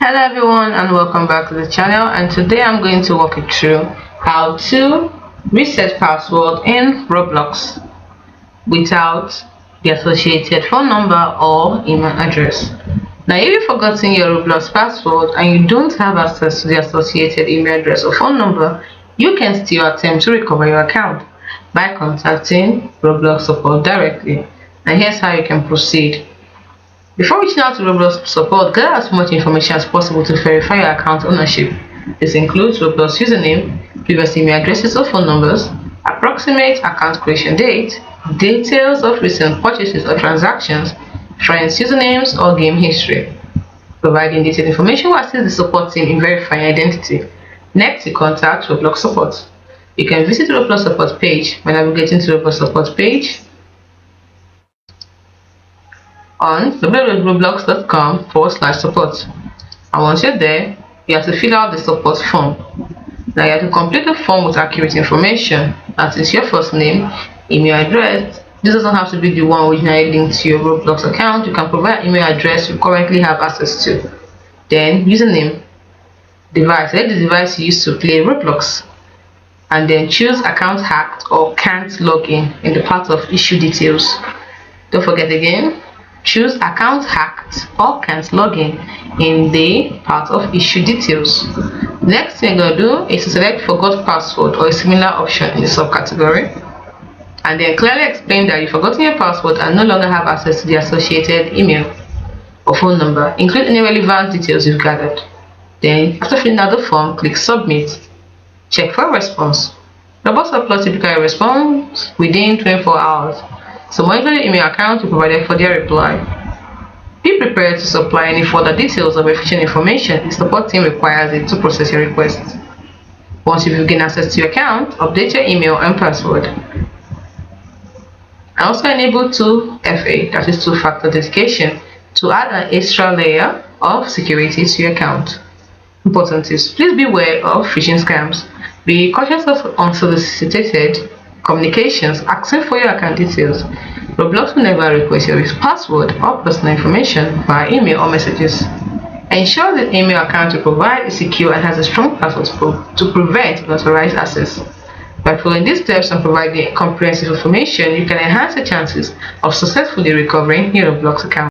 Hello everyone and welcome back to the channel, and today I'm going to walk you through how to reset password in Roblox without the associated phone number or email address. Now if you've forgotten your Roblox password and you don't have access to the associated email address or phone number, you can still attempt to recover your account by contacting Roblox support directly. And here's how you can proceed. Before reaching out to Roblox support, gather as much information as possible to verify your account ownership. This includes Roblox username, previous email addresses or phone numbers, approximate account creation date, details of recent purchases or transactions, friends' usernames or game history. Providing detailed information will assist the support team in verifying identity. Next, you contact Roblox support. You can visit the Roblox support page by navigating to the Roblox support page on www.roblox.com/support. And once you're there, you have to fill out the support form. Now you have to complete the form with accurate information, that is your first name, email address. This doesn't have to be the one originally linked to your Roblox account. You can provide email address you currently have access to. Then username, device, select the device you use to play Roblox, and then choose account hacked or can't log in the part of issue details. Don't forget again, choose account hacked or can't log in the part of issue details. Next thing you're going to do is to select forgot password or a similar option in the subcategory, and then clearly explain that you've forgotten your password and no longer have access to the associated email or phone number. Include any relevant details you've gathered. Then after filling out the form, click submit. Check for a response. Roblox Upload typically responds within 24 hours. So monitor your email account to provide for their reply. Be prepared to supply any further details or verification information the support team requires it to process your request. Once you've gained access to your account, update your email and password. And also enable 2FA, that is two-factor authentication, to add an extra layer of security to your account. Important tips: please beware of phishing scams. Be cautious of unsolicited communications asking for your account details. Roblox will never request your password or personal information via email or messages. Ensure the email account you provide is secure and has a strong password to prevent unauthorized access. By following these steps and providing comprehensive information, you can enhance the chances of successfully recovering your Roblox account.